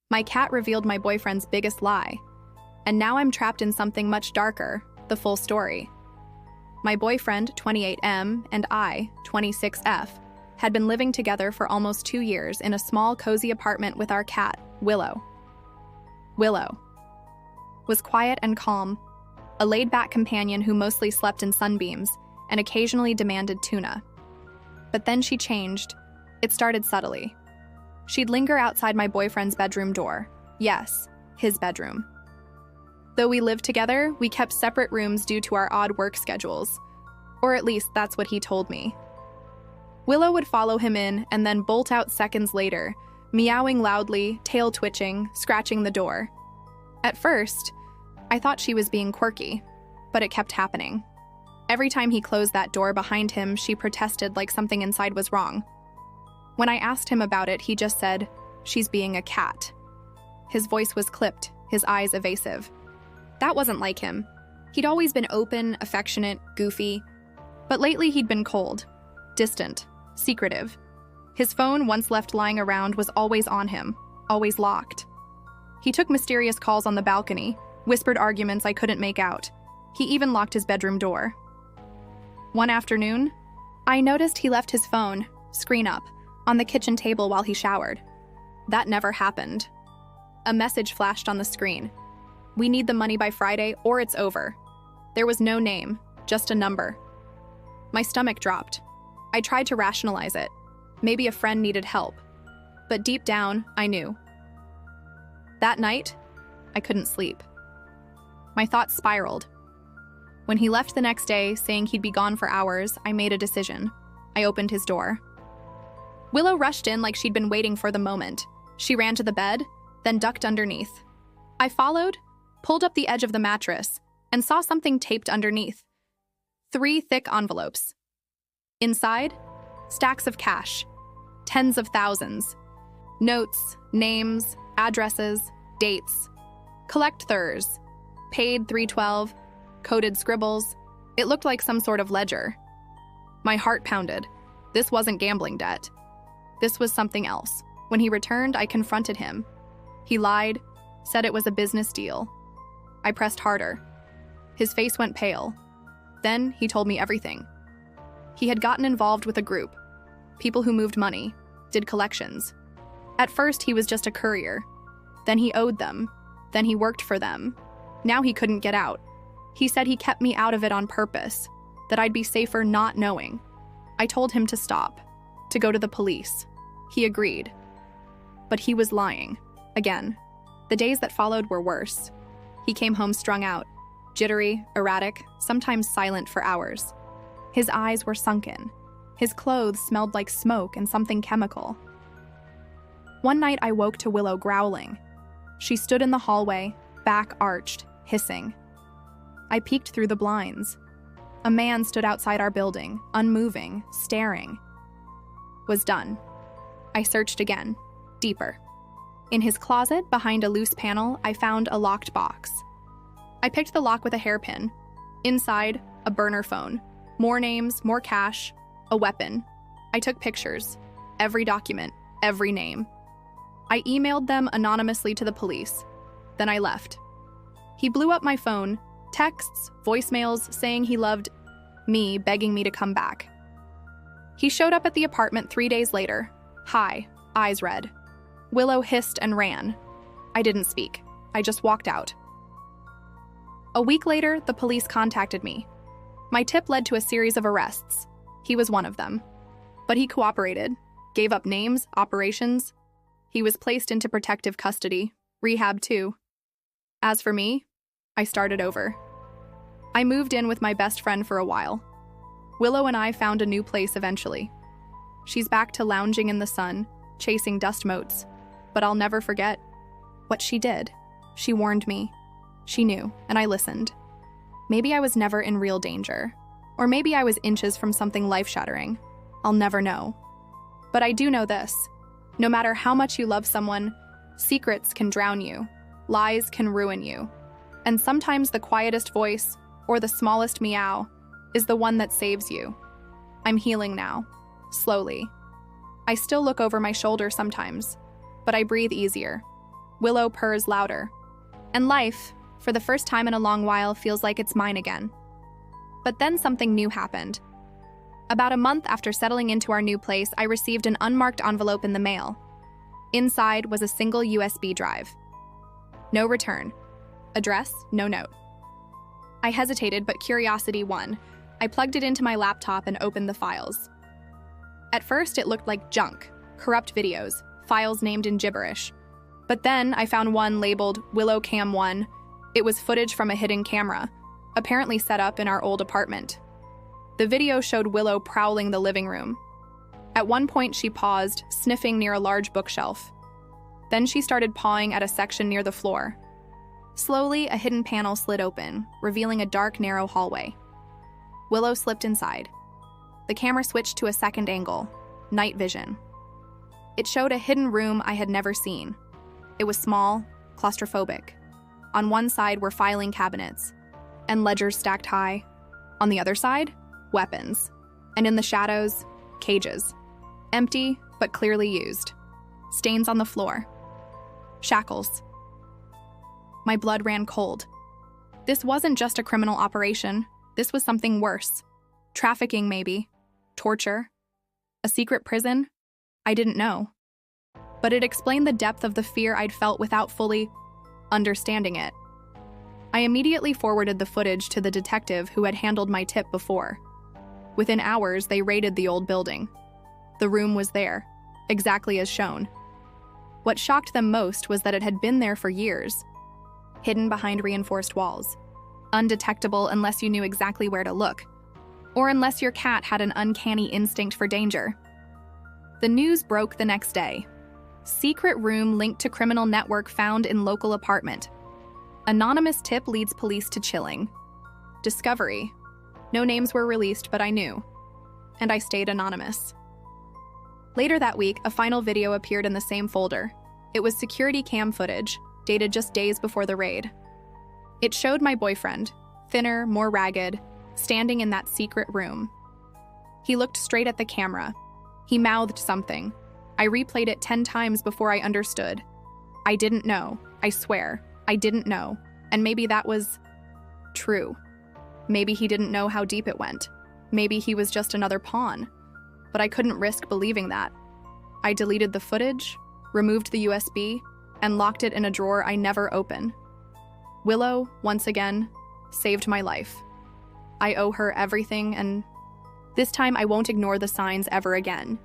My cat revealed my boyfriend's biggest lie. And now I'm trapped in something much darker, the full story. My boyfriend, 28M, and I, 26F, had been living together for almost 2 years in a small, cozy apartment with our cat, Willow. Willow was quiet and calm, a laid-back companion who mostly slept in sunbeams and occasionally demanded tuna. But then she changed. It started subtly. She'd linger outside my boyfriend's bedroom door. Yes, his bedroom. Though we lived together, we kept separate rooms due to our odd work schedules. Or at least that's what he told me. Willow would follow him in and then bolt out seconds later, meowing loudly, tail twitching, scratching the door. At first, I thought she was being quirky, but it kept happening. Every time he closed that door behind him, she protested like something inside was wrong. When I asked him about it, he just said, "She's being a cat." His voice was clipped, his eyes evasive. That wasn't like him. He'd always been open, affectionate, goofy. But lately he'd been cold, distant, secretive. His phone, once left lying around, was always on him, always locked. He took mysterious calls on the balcony, whispered arguments I couldn't make out. He even locked his bedroom door. One afternoon, I noticed he left his phone, screen up, on the kitchen table while he showered. That never happened. A message flashed on the screen. "We need the money by Friday or it's over." There was no name, just a number. My stomach dropped. I tried to rationalize it. Maybe a friend needed help. But deep down, I knew. That night, I couldn't sleep. My thoughts spiraled. When he left the next day, saying he'd be gone for hours, I made a decision. I opened his door. Willow rushed in like she'd been waiting for the moment. She ran to the bed, then ducked underneath. I followed, pulled up the edge of the mattress, and saw something taped underneath. 3 thick envelopes. Inside, stacks of cash. Tens of thousands. Notes, names, addresses, dates. Collectors. Paid 312. Coded scribbles. It looked like some sort of ledger. My heart pounded. This wasn't gambling debt. This was something else. When he returned, I confronted him. He lied, said it was a business deal. I pressed harder. His face went pale. Then he told me everything. He had gotten involved with a group, people who moved money, did collections. At first, he was just a courier. Then he owed them. Then he worked for them. Now he couldn't get out. He said he kept me out of it on purpose, that I'd be safer not knowing. I told him to stop, to go to the police. He agreed. But he was lying. Again. The days that followed were worse. He came home strung out, jittery, erratic, sometimes silent for hours. His eyes were sunken. His clothes smelled like smoke and something chemical. One night I woke to Willow growling. She stood in the hallway, back arched, hissing. I peeked through the blinds. A man stood outside our building, unmoving, staring. Was done. I searched again, deeper. In his closet, behind a loose panel, I found a locked box. I picked the lock with a hairpin. Inside, a burner phone. More names, more cash, a weapon. I took pictures. Every document, every name. I emailed them anonymously to the police. Then I left. He blew up my phone, texts, voicemails saying he loved me, begging me to come back. He showed up at the apartment 3 days later. Hi, eyes red. Willow hissed and ran. I didn't speak. I just walked out. A week later, the police contacted me. My tip led to a series of arrests. He was one of them. But he cooperated, gave up names, operations. He was placed into protective custody, rehab too. As for me, I started over. I moved in with my best friend for a while. Willow and I found a new place eventually. She's back to lounging in the sun, chasing dust motes. But I'll never forget what she did. She warned me. She knew, and I listened. Maybe I was never in real danger. Or maybe I was inches from something life-shattering. I'll never know. But I do know this. No matter how much you love someone, secrets can drown you. Lies can ruin you. And sometimes the quietest voice, or the smallest meow, is the one that saves you. I'm healing now. Slowly. I still look over my shoulder sometimes, but I breathe easier. Willow purrs louder. And life, for the first time in a long while, feels like it's mine again. But then something new happened. About a month after settling into our new place, I received an unmarked envelope in the mail. Inside was a single USB drive. No return. Address, no note. I hesitated, but curiosity won. I plugged it into my laptop and opened the files. At first, it looked like junk, corrupt videos, files named in gibberish. But then I found one labeled Willow Cam 1. It was footage from a hidden camera, apparently set up in our old apartment. The video showed Willow prowling the living room. At one point, she paused, sniffing near a large bookshelf. Then she started pawing at a section near the floor. Slowly, a hidden panel slid open, revealing a dark, narrow hallway. Willow slipped inside. The camera switched to a second angle, night vision. It showed a hidden room I had never seen. It was small, claustrophobic. On one side were filing cabinets and ledgers stacked high. On the other side, weapons. And in the shadows, cages. Empty, but clearly used. Stains on the floor. Shackles. My blood ran cold. This wasn't just a criminal operation. This was something worse. Trafficking, maybe. Torture. A secret prison? I didn't know. But it explained the depth of the fear I'd felt without fully understanding it. I immediately forwarded the footage to the detective who had handled my tip before. Within hours, they raided the old building. The room was there, exactly as shown. What shocked them most was that it had been there for years, hidden behind reinforced walls, undetectable unless you knew exactly where to look, or unless your cat had an uncanny instinct for danger. The news broke the next day. Secret room linked to criminal network found in local apartment. Anonymous tip leads police to chilling. Discovery. No names were released, but I knew. And I stayed anonymous. Later that week, a final video appeared in the same folder. It was security cam footage, dated just days before the raid. It showed my boyfriend, thinner, more ragged, standing in that secret room. He looked straight at the camera. He mouthed something. I replayed it 10 times before I understood. I didn't know. I swear. I didn't know. And maybe that was true. Maybe he didn't know how deep it went. Maybe he was just another pawn. But I couldn't risk believing that. I deleted the footage, removed the USB, and locked it in a drawer I never open. Willow, once again, saved my life. I owe her everything, and this time I won't ignore the signs ever again.